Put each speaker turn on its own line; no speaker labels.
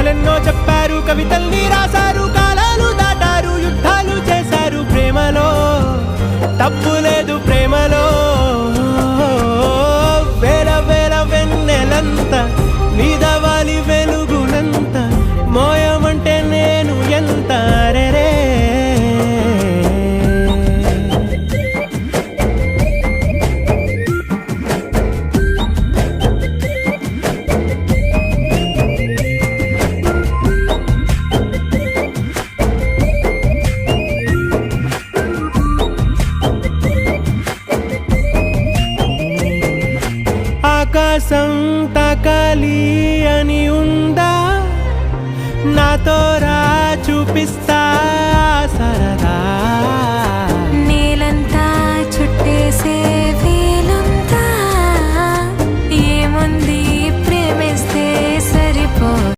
కథలెన్నో చెప్పారు, కవితల్ని రాశారు, కాలాలు దాటారు, యుద్ధాలు చేశారు. ప్రేమలో తప్పు లేదు, ప్రేమలో వేల వేల వెన్నెలంత నీదవాలి వెలుగునంత మోయమంటే నేను ఎంత రే. ఆకాశం తాకాలి అని ఉందా, నాతో రా చూపిస్తా